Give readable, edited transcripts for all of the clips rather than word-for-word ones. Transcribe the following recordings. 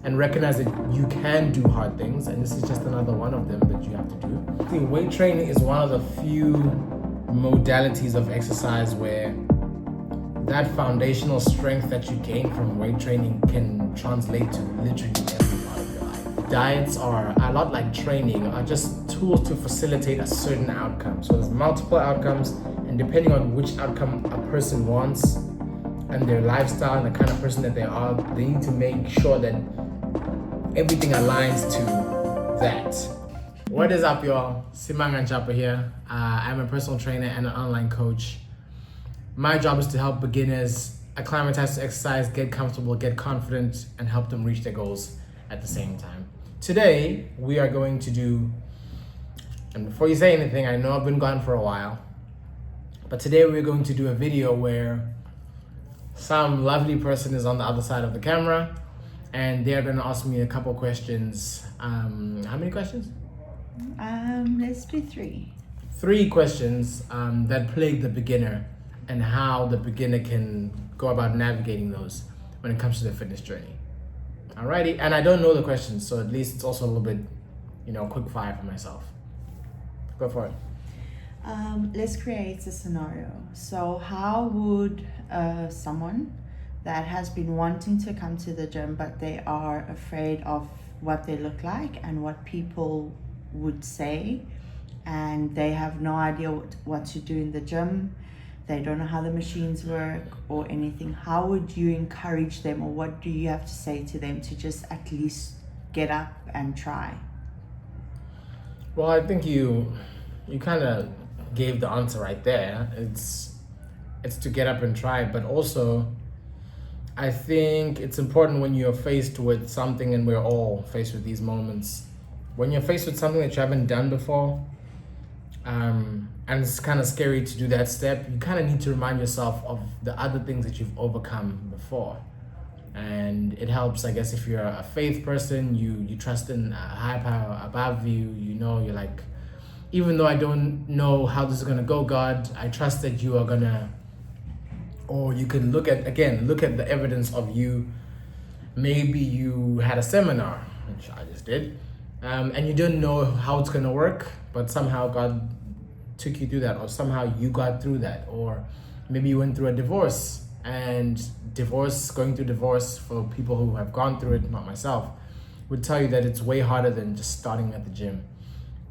and recognize that you can do hard things, and this is just another one of them that you have to do. I think weight training is one of the few modalities of exercise where that foundational strength that you gain from weight training can translate to literally every part of your life. Diets are a lot like training, are just tools to facilitate a certain outcome. So there's multiple outcomes, and depending on which outcome a person wants and their lifestyle and the kind of person that they are, they need to make sure that everything aligns to that. What is up, y'all? Simang Chapa here. I'm a personal trainer and an online coach. My job is to help beginners acclimatize to exercise, get comfortable, get confident, and help them reach their goals at the same time. Today, we are going to do, and before you say anything, I know I've been gone for a while, but today we're going to do a video where some lovely person is on the other side of the camera, and they're going to ask me a couple questions. How many questions? Let's do three. 3 questions that plague the beginner and how the beginner can go about navigating those when it comes to their fitness journey. Alrighty, and I don't know the questions, so at least it's also a little bit, quick fire for myself. Go for it. Let's create a scenario. So how would someone that has been wanting to come to the gym but they are afraid of what they look like and what people would say, and they have no idea what to do in the gym, they don't know how the machines work or anything, how would you encourage them, or what do you have to say to them to just at least get up and try? Well, I think you kind of gave the answer right there. It's to get up and try, but also I think it's important when you're faced with something, and we're all faced with these moments, when you're faced with something that you haven't done before, and it's kind of scary to do that step, you kind of need to remind yourself of the other things that you've overcome before. And it helps, I guess, if you're a faith person, you trust in a higher power above you, you're like, even though I don't know how this is gonna go, God, I trust that you are gonna, or you can look at the evidence of you. Maybe you had a seminar, which I just did, and you didn't know how it's gonna work, but somehow God took you through that, or somehow you got through that. Or maybe you went through a divorce, and going through divorce, for people who have gone through it, not myself, would tell you that it's way harder than just starting at the gym.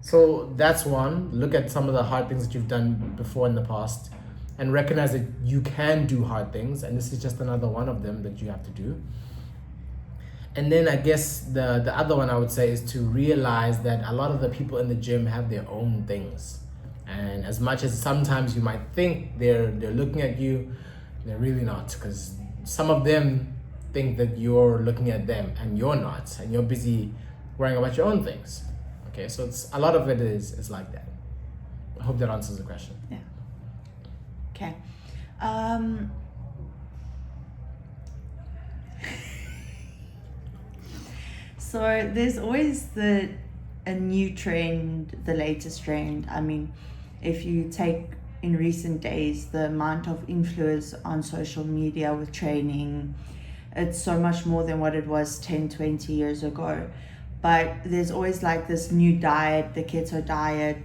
So that's one. Look at some of the hard things that you've done before in the past and recognize that you can do hard things, and this is just another one of them that you have to do. And then I guess the other one I would say is to realize that a lot of the people in the gym have their own things. And as much as sometimes you might think they're looking at you, they're really not, because some of them think that you're looking at them and you're not, and you're busy worrying about your own things. Okay, so a lot of it is like that. I hope that answers the question. Yeah. Okay. So there's always a new trend, the latest trend. I mean, if you take in recent days the amount of influence on social media with training, it's so much more than what it was 10, 20 years ago. But there's always like this new diet, the keto diet,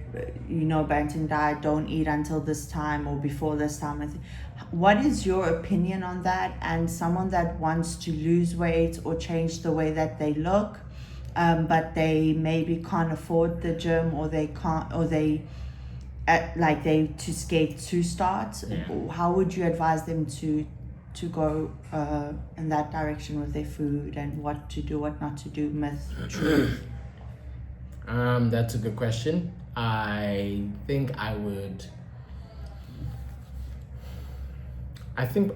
Banton diet, don't eat until this time or before this time. What is your opinion on that? And someone that wants to lose weight or change the way that they look, but they maybe can't afford the gym, or they can't, or they too scared to start. Yeah. How would you advise them to go in that direction with their food, and what to do, what not to do, myth, truth? That's a good question. I think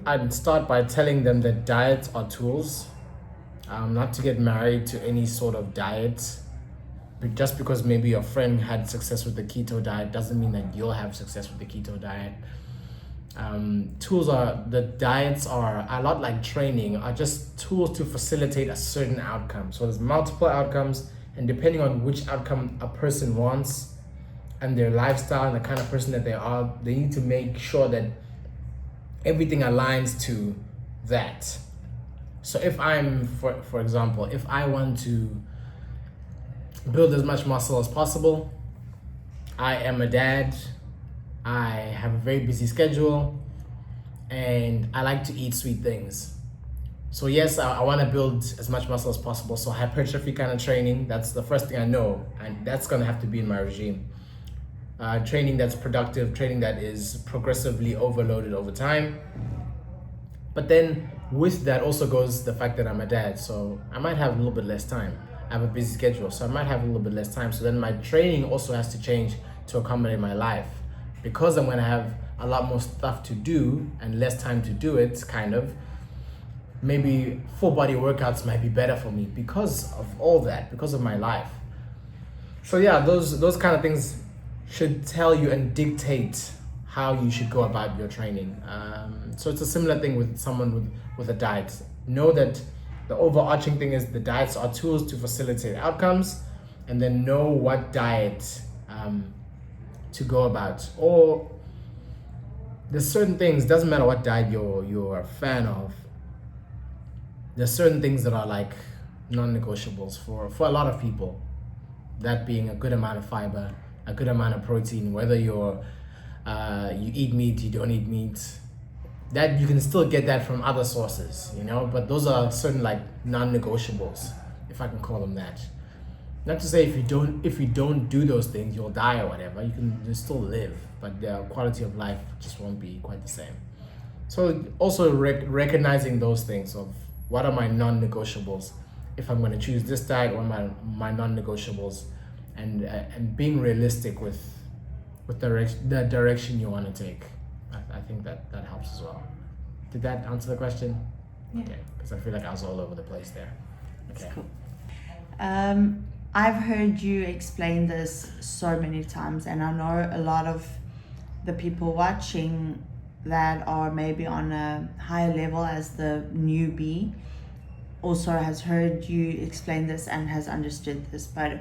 I'd start by telling them that diets are tools, not to get married to any sort of diet. But just because maybe your friend had success with the keto diet doesn't mean that you'll have success with the keto diet. Diets are a lot like training, are just tools to facilitate a certain outcome. So there's multiple outcomes, and depending on which outcome a person wants and their lifestyle and the kind of person that they are, they need to make sure that everything aligns to that. So if I'm, for example, if I want to build as much muscle as possible, I am a dad, I have a very busy schedule, and I like to eat sweet things. So yes, I want to build as much muscle as possible. So hypertrophy kind of training, that's the first thing I know, and that's going to have to be in my regime. Training that's productive, training that is progressively overloaded over time. But then with that also goes the fact that I'm a dad, so I might have a little bit less time. I have a busy schedule, so I might have a little bit less time. So then my training also has to change to accommodate my life. Because I'm going to have a lot more stuff to do and less time to do it, kind of, maybe full body workouts might be better for me because of all that, because of my life. So yeah, those kind of things should tell you and dictate how you should go about your training. So it's a similar thing with someone with a diet. Know that the overarching thing is the diets are tools to facilitate outcomes, and then know what diet to go about. Or there's certain things, doesn't matter what diet you're a fan of, there's certain things that are like non-negotiables for a lot of people. That being a good amount of fiber, a good amount of protein, whether you eat meat, you don't eat meat. That you can still get that from other sources, you know, but those are certain like non-negotiables, if I can call them that. Not to say if you don't do those things, you'll die or whatever. You still live, but the quality of life just won't be quite the same. So also recognizing those things of what are my non-negotiables if I'm going to choose this diet, or my non-negotiables, and being realistic with the direction you want to take. I think that helps as well. Did that answer the question? Yeah. Okay, because I feel like I was all over the place there. Okay. That's cool. I've heard you explain this so many times, and I know a lot of the people watching that are maybe on a higher level as the newbie also has heard you explain this and has understood this. But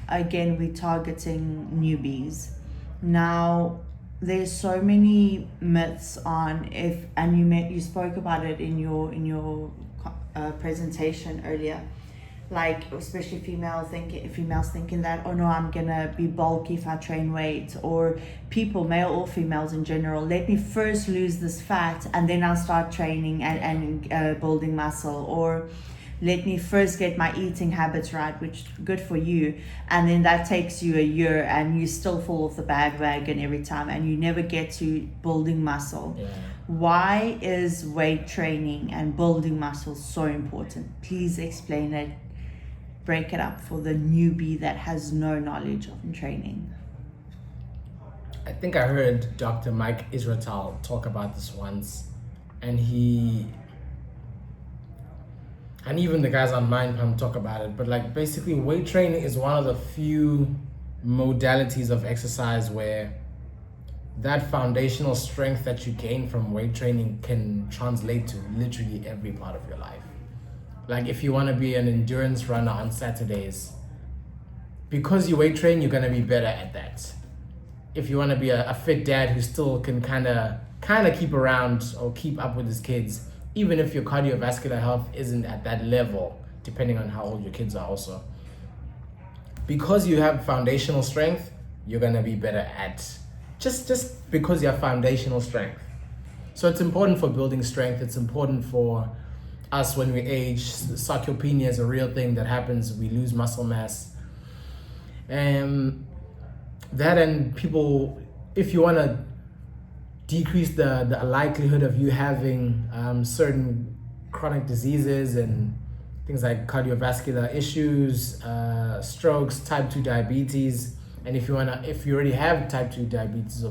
again, we're targeting newbies. Now, there's so many myths on you spoke about it in your presentation earlier, like especially females thinking that, oh no, I'm gonna be bulky if I train weight, or people, male or females in general, let me first lose this fat and then I'll start training and building muscle, or let me first get my eating habits right, which good for you, and then that takes you a year and you still fall off the bandwagon every time and you never get to building muscle. Yeah. Why is weight training and building muscle so important? Please explain it, break it up for the newbie that has no knowledge of training. I think I heard Dr. Mike Israetel talk about this once, and even the guys on Mind Pump talk about it, but like basically weight training is one of the few modalities of exercise where that foundational strength that you gain from weight training can translate to literally every part of your life. Like if you want to be an endurance runner on Saturdays, because you weight train, you're going to be better at that. If you want to be a fit dad who still can kind of keep around or keep up with his kids, even if your cardiovascular health isn't at that level, depending on how old your kids are also. Because you have foundational strength, you're going to be better at just because you have foundational strength. So it's important for building strength. It's important for us when we age. Sarcopenia is a real thing that happens. We lose muscle mass. And people, if you want to decrease the likelihood of you having certain chronic diseases and things like cardiovascular issues, strokes, type 2 diabetes, and if you already have type 2 diabetes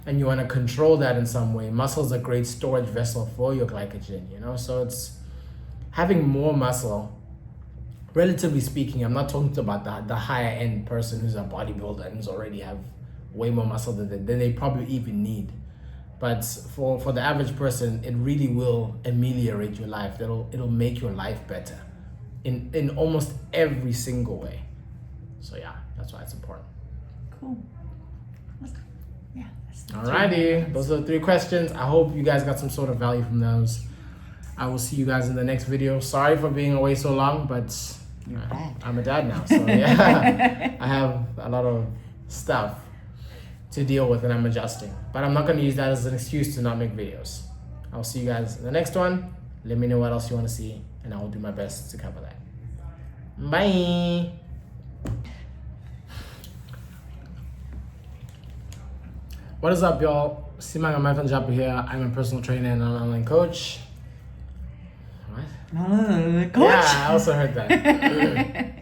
and you want to control that in some way, muscle is a great storage vessel for your glycogen, you know? So it's having more muscle, relatively speaking. I'm not talking about the higher end person who's a bodybuilder and who's already have way more muscle than they probably even need. But for the average person, it really will ameliorate your life. It'll make your life better in almost every single way. So yeah, that's why it's important. Cool. Yeah. Alrighty, those are the 3 questions. I hope you guys got some sort of value from those. I will see you guys in the next video. Sorry for being away so long, but You're a dad. I'm a dad now, so yeah, I have a lot of stuff to deal with and I'm adjusting. But I'm not going to use that as an excuse to not make videos. I'll see you guys in the next one. Let me know what else you want to see and I will do my best to cover that. Bye. What is up, y'all? Simang American Japa here. I'm a personal trainer and an online coach. What? Coach. Yeah, I also heard that.